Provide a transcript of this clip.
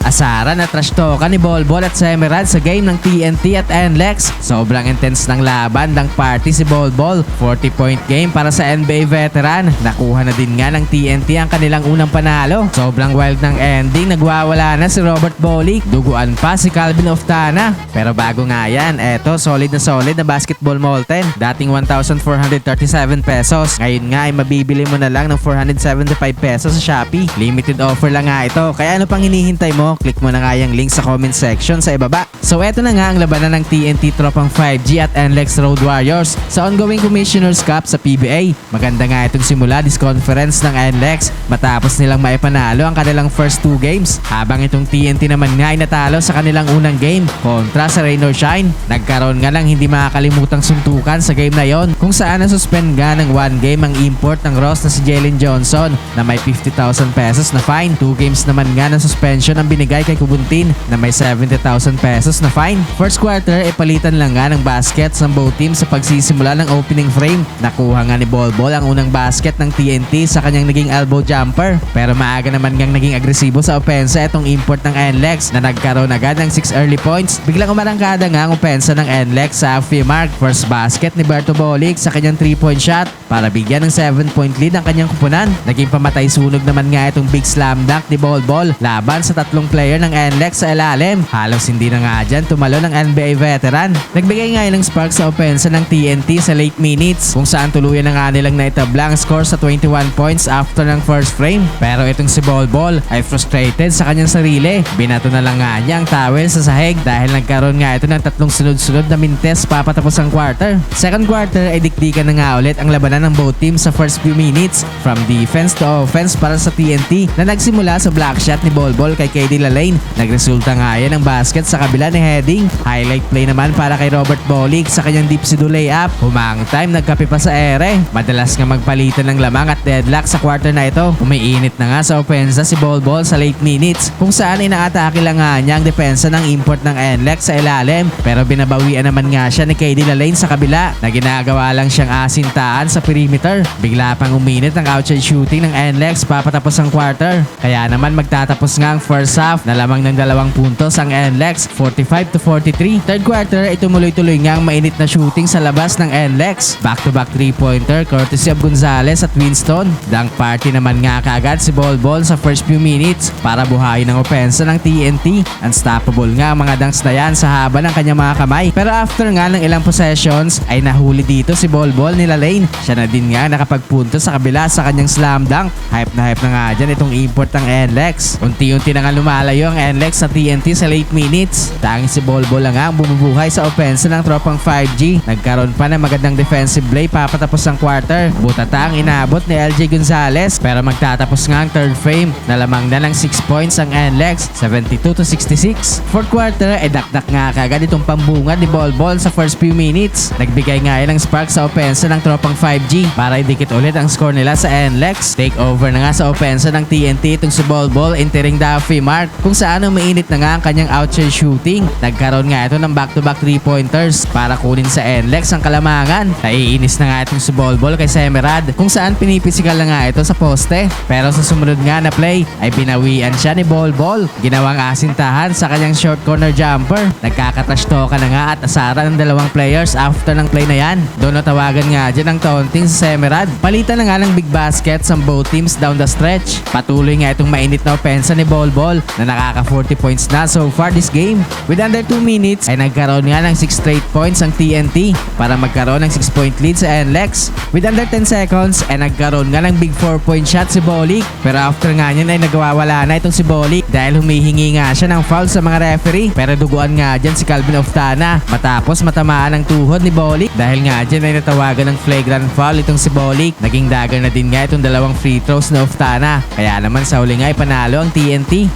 Asaran at trash talkan ni Bolbol at Semerad sa game ng TNT at NLEX. Sobrang intense ng laban ng party si Bolbol. 40-point game para sa NBA veteran. Nakuha na din nga ng TNT ang kanilang unang panalo. Sobrang wild ng ending, nagwawala na si Robert Bolick. Duguan pa si Calvin Oftana. Pero bago nga yan, eto solid na basketball molten. Dating 1,437 pesos. Ngayon nga ay mabibili mo na lang ng 475 pesos sa Shopee. Limited offer lang nga ito. Kaya ano pang hinihintay mo? Click mo na nga yung link sa comment section sa ibaba. So eto na nga ang labanan ng TNT tropang 5G at NLEX Road Warriors sa ongoing Commissioner's Cup sa PBA. Maganda nga itong simula this conference ng NLEX matapos nilang maipanalo ang kanilang first 2 games. Habang itong TNT naman nga ay natalo sa kanilang unang game kontra sa Rain or Shine. Nagkaroon nga lang hindi makakalimutang suntukan sa game na yon kung saan nasuspend nga ng 1 game ang import ng Ross na si Jalen Johnson na may 50,000 pesos na fine. 2 games naman nga na suspension ang binigay kay Kubuntin na may 70,000 pesos na fine. First quarter palitan lang nga ng baskets ng both teams sa pagsisimula ng opening frame. Nakuha nga ni Bolbol ang unang basket ng TNT sa kanyang naging elbow jumper. Pero maaga naman ngang naging agresibo sa opensa itong import ng NLEX na nagkaroon agad ng 6 early points. Biglang umarangkada nga ang opensa ng NLEX sa halfway mark. First basket ni Berto Bolick sa kanyang 3-point shot para bigyan ng 7-point lead ang kanyang kupunan. Naging pamatay sunog naman nga itong big slam dunk ni Bolbol laban sa tatlong player ng NLEX sa ilalim. Halos hindi na nga dyan tumalo ng NBA veteran. Nagbigay nga ng spark sa opensa ng TNT sa late minutes kung saan tuluyan na nga nilang naitabla ang score sa 21 points after ng first frame. Pero itong si Bolbol ay frustrated sa kanyang sarili. Binato na lang nga niya ang towel sa sahig dahil nagkaroon nga ito ng tatlong sunod-sunod na minutes papatapos ang quarter. Second quarter ay dikdikan na nga ulit ang labanan ng both teams sa first few minutes from defense to offense para sa TNT na nagsimula sa block shot ni Bolbol kay KD Lalane. Nagresulta nga yan ng basket sa kabila ni Heading. Highlight play naman para kay Robert Bolick sa kanyang deep sido layup. Humang time, nagkape pa sa ere. Madalas nga magpalitan ng lamang at deadlock sa quarter na ito. Umiinit na nga sa opensa si Bolbol sa late minutes kung saan inaatake lang nga niya ang depensa ng import ng NLEX sa ilalim. Pero binabawian naman nga siya ni KD Lalane sa kabila na ginagawa lang siyang asintaan sa perimeter. Bigla pang uminit ang outside shooting ng NLEX papatapos ang quarter. Kaya naman magtatapos nga ang first half na lamang ng 2 puntos ang NLEX, 45-43. Third quarter ay tumuloy-tuloy nga ang mainit na shooting sa labas ng NLEX. Back-to-back 3-pointer courtesy of Gonzalez at Winston. Dunk party naman nga kaagad si Bolbol sa first few minutes para buhayin ang opensa ng TNT. Unstoppable nga ang mga dunks na yan sa haba ng kanyang mga kamay. Pero after nga ng ilang possessions ay nahuli dito si Bolbol ni Lalane. Siya na din nga nakapagpunto sa kabila sa kanyang slam dunk. Hype na nga dyan itong import ng NLEX. Unti-unti na nga lumalayo ang NLEX sa TNT sa late minutes. Tanging si Bolbol lang nga ang bumubuhay sa opensa ng tropang 5G. Nagkaroon pa ng magandang defensive play papatapos ang quarter. Butata ang inabot ni LJ Gonzalez pero magtatapos nga ang third frame na lamang na ng 6 points ang NLEX, 72-66. Fourth quarter ay dakdak nga kagad itong pambungad ni Bolbol sa first few minutes. Nagbigay nga yan ng spark sa opensa ng tropang 5G para idikit ulit ang score nila sa NLEX. Take over na nga sa opensa ng TNT itong si Bolbol entering the halfway mark kung saan umiinit na nga ang kanyang outside shooting. Nagkaroon nga ito ng back-to-back 3-pointers para kunin sa NLEX ang kalamangan. Naiinis na nga itong si Bolbol kay Semerad kung saan pinipisikal na nga ito sa poste. Pero sa sumunod nga na play ay binawian siya ni Bolbol. Ginawang asintahan sa kanyang short corner jumper. Nagkakatrash talk na nga at asaran ng 2 players after ng play na yan. Doon natawagan nga dyan ang taunting sa Semerad. Palitan na nga ng big baskets ang both teams down the stretch. Patuloy nga itong mainit na opensa ni Bolbol na nakaka 40 points na so far this game. With under 2 minutes ay nagkaroon nga ng 6 straight points ang TNT para magkaroon ng 6-point lead sa NLEX. With under 10 seconds ay nagkaroon nga ng big 4-point shot si Bolick. Pero after nga niyan ay nagwawala na itong si Bolick dahil humihingi nga siya ng foul sa mga referee. Pero duguan nga dyan si Calvin Oftana matapos matamaan ng tuhod ni Bolick. Dahil nga dyan ay natawagan ng flagrant foul itong si Bolick. Naging dagger na din nga itong 2 free throws na Oftana. Kaya naman sa huli nga ay panalo ang TNT.